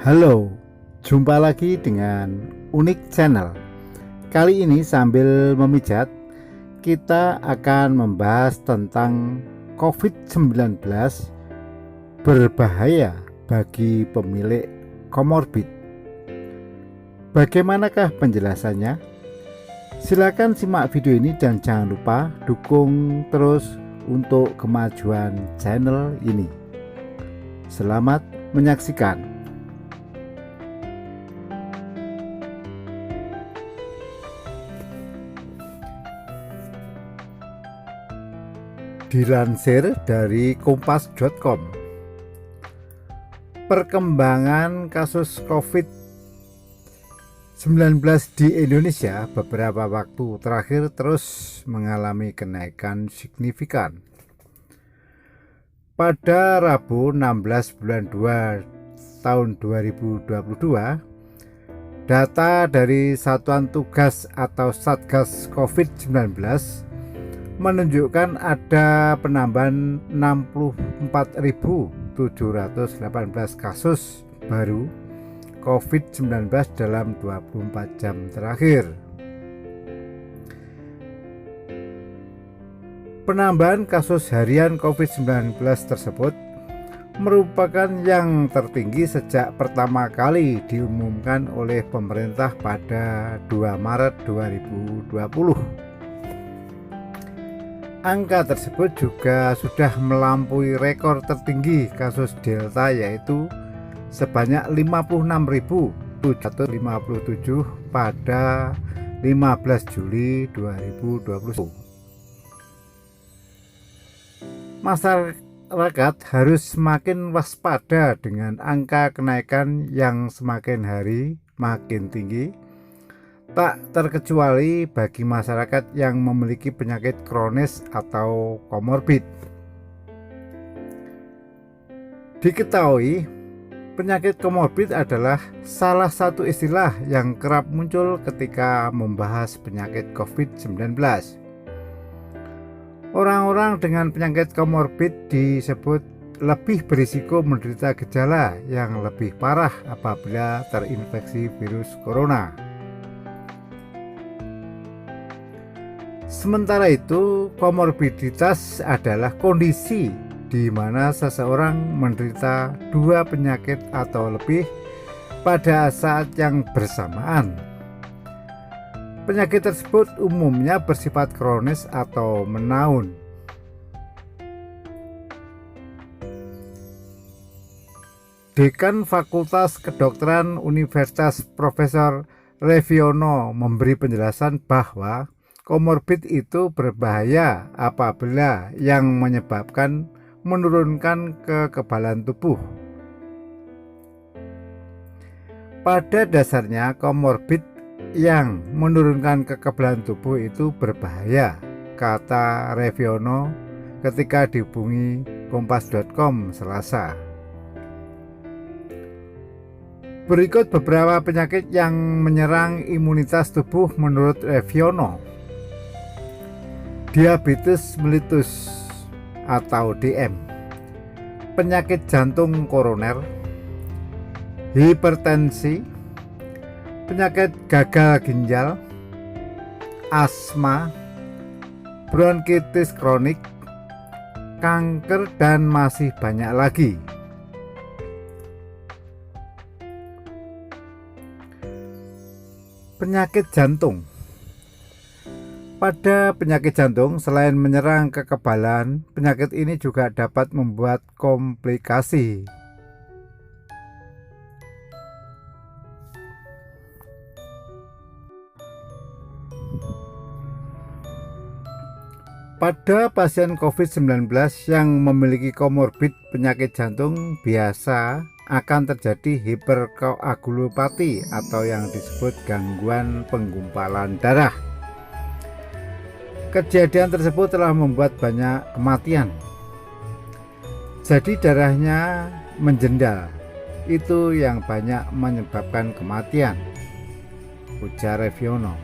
Halo, jumpa lagi dengan Unik Channel. Kali ini sambil memijat, kita akan membahas tentang COVID-19 berbahaya bagi pemilik komorbid. Bagaimanakah penjelasannya? Silakan simak video ini dan jangan lupa dukung terus untuk kemajuan channel ini. Selamat menyaksikan. Dilansir dari kompas.com, perkembangan kasus COVID-19 di Indonesia beberapa waktu terakhir terus mengalami kenaikan signifikan. Pada Rabu 16 bulan 2 tahun 2022, data dari Satuan Tugas atau Satgas COVID-19 menunjukkan ada penambahan 64.718 kasus baru COVID-19 dalam 24 jam terakhir. Penambahan kasus harian COVID-19 tersebut merupakan yang tertinggi sejak pertama kali diumumkan oleh pemerintah pada 2 Maret 2020. Angka tersebut juga sudah melampaui rekor tertinggi kasus Delta, yaitu sebanyak 56.757 pada 15 Juli 2020. Masyarakat harus semakin waspada dengan angka kenaikan yang semakin hari makin tinggi, tak terkecuali bagi masyarakat yang memiliki penyakit kronis atau komorbid. Diketahui, penyakit komorbid adalah salah satu istilah yang kerap muncul ketika membahas penyakit COVID-19. Orang-orang dengan penyakit komorbid disebut lebih berisiko menderita gejala yang lebih parah apabila terinfeksi virus corona. Sementara itu, komorbiditas adalah kondisi di mana seseorang menderita dua penyakit atau lebih pada saat yang bersamaan. Penyakit tersebut umumnya bersifat kronis atau menaun. Dekan Fakultas Kedokteran Universitas Profesor Reviono memberi penjelasan bahwa komorbid itu berbahaya apabila yang menyebabkan menurunkan kekebalan tubuh. Pada dasarnya, komorbid yang menurunkan kekebalan tubuh itu berbahaya, kata Reviono ketika dihubungi kompas.com Selasa. Berikut beberapa penyakit yang menyerang imunitas tubuh menurut Reviono. Diabetes mellitus atau DM, penyakit jantung koroner, hipertensi, penyakit gagal ginjal, asma, bronkitis kronik, kanker, dan masih banyak lagi. Penyakit jantung. Pada penyakit jantung, selain menyerang kekebalan, penyakit ini juga dapat membuat komplikasi. Pada pasien COVID-19 yang memiliki komorbid penyakit jantung, biasa akan terjadi hiperkoagulopati atau yang disebut gangguan penggumpalan darah. Kejadian tersebut telah membuat banyak kematian. Jadi darahnya menjendal, itu yang banyak menyebabkan kematian, ujar Reviono.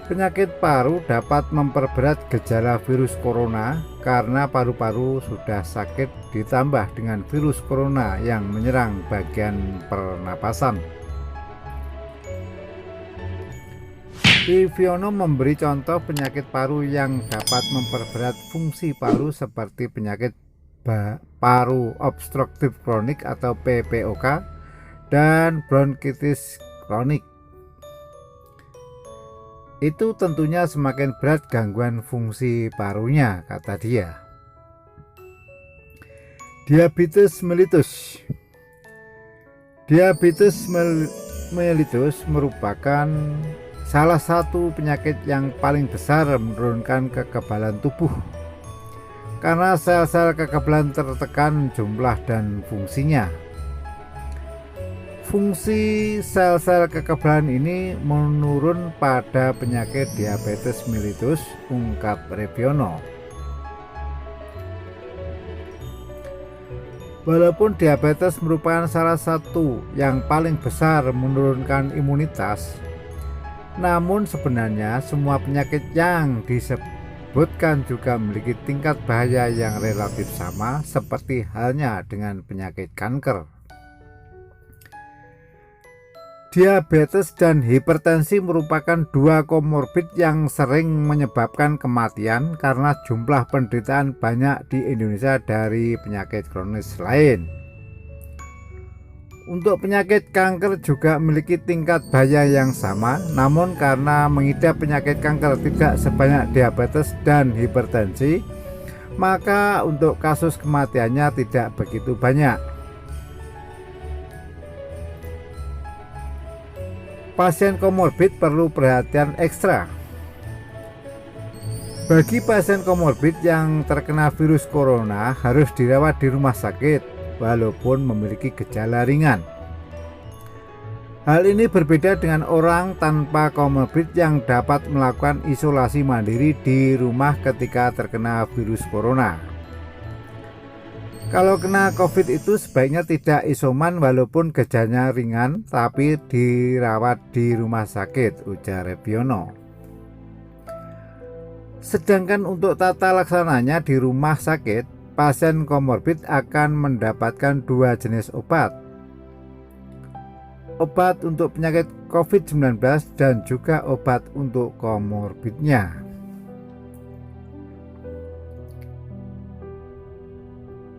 Penyakit paru dapat memperberat gejala virus corona karena paru-paru sudah sakit ditambah dengan virus corona yang menyerang bagian pernapasan. Reviono memberi contoh penyakit paru yang dapat memperberat fungsi paru seperti penyakit paru obstruktif kronik atau PPOK dan bronkitis kronik. Itu tentunya semakin berat gangguan fungsi parunya, kata dia. Diabetes mellitus. Diabetes mellitus merupakan salah satu penyakit yang paling besar menurunkan kekebalan tubuh karena sel-sel kekebalan tertekan jumlah dan fungsinya. Fungsi sel-sel kekebalan ini menurun pada penyakit diabetes mellitus, ungkap Reviono. Walaupun diabetes merupakan salah satu yang paling besar menurunkan imunitas, namun sebenarnya semua penyakit yang disebutkan juga memiliki tingkat bahaya yang relatif sama seperti halnya dengan penyakit kanker. Diabetes dan hipertensi merupakan dua komorbid yang sering menyebabkan kematian karena jumlah penderitaan banyak di Indonesia dari penyakit kronis lain. Untuk penyakit kanker juga memiliki tingkat bahaya yang sama, namun karena mengidap penyakit kanker tidak sebanyak diabetes dan hipertensi, maka untuk kasus kematiannya tidak begitu banyak. Pasien komorbid perlu perhatian ekstra. Bagi pasien komorbid yang terkena virus corona harus dirawat di rumah sakit walaupun memiliki gejala ringan. Hal ini berbeda dengan orang tanpa komorbid yang dapat melakukan isolasi mandiri di rumah ketika terkena virus corona. Kalau kena COVID itu sebaiknya tidak isoman walaupun gejalanya ringan, tapi dirawat di rumah sakit, ujar Reviono. Sedangkan untuk tata laksananya di rumah sakit, pasien komorbid akan mendapatkan dua jenis obat. Obat untuk penyakit COVID-19 dan juga obat untuk komorbidnya.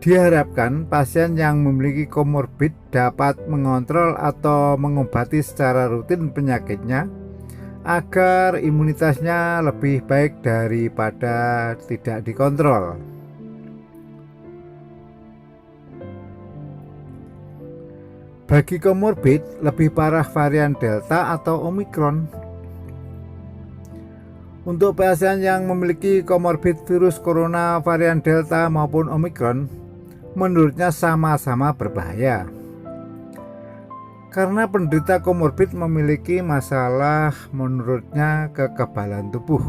Diharapkan pasien yang memiliki komorbid dapat mengontrol atau mengobati secara rutin penyakitnya agar imunitasnya lebih baik daripada tidak dikontrol. Bagi komorbid, lebih parah varian Delta atau Omikron. Untuk pasien yang memiliki komorbid virus corona varian Delta maupun Omikron, menurutnya sama-sama berbahaya. Karena penderita komorbid memiliki masalah menurutnya kekebalan tubuh.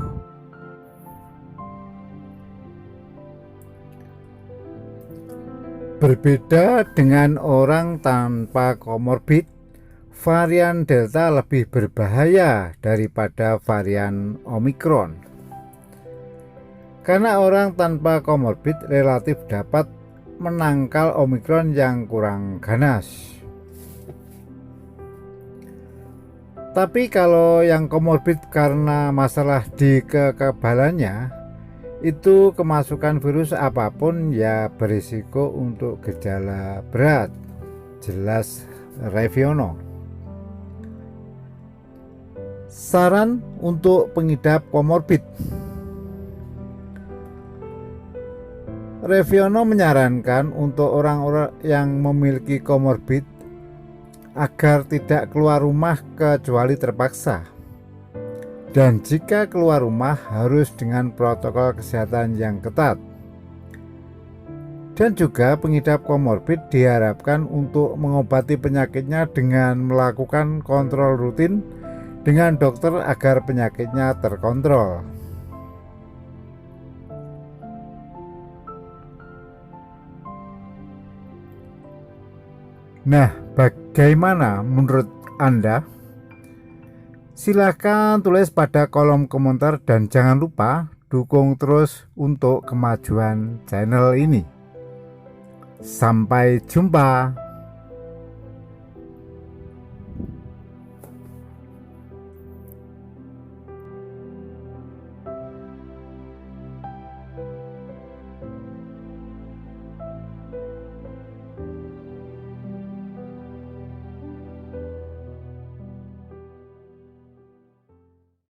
Berbeda dengan orang tanpa komorbid, varian Delta lebih berbahaya daripada varian Omikron. Karena orang tanpa komorbid relatif dapat menangkal Omikron yang kurang ganas. Tapi kalau yang komorbid karena masalah di kekebalannya, itu kemasukan virus apapun ya berisiko untuk gejala berat, jelas Reviono. Saran untuk pengidap komorbid. Reviono menyarankan untuk orang-orang yang memiliki komorbid agar tidak keluar rumah kecuali terpaksa. Dan jika keluar rumah harus dengan protokol kesehatan yang ketat. Dan juga pengidap komorbid diharapkan untuk mengobati penyakitnya dengan melakukan kontrol rutin dengan dokter agar penyakitnya terkontrol. Nah, bagaimana menurut Anda? Silahkan tulis pada kolom komentar dan jangan lupa dukung terus untuk kemajuan channel ini. Sampai jumpa.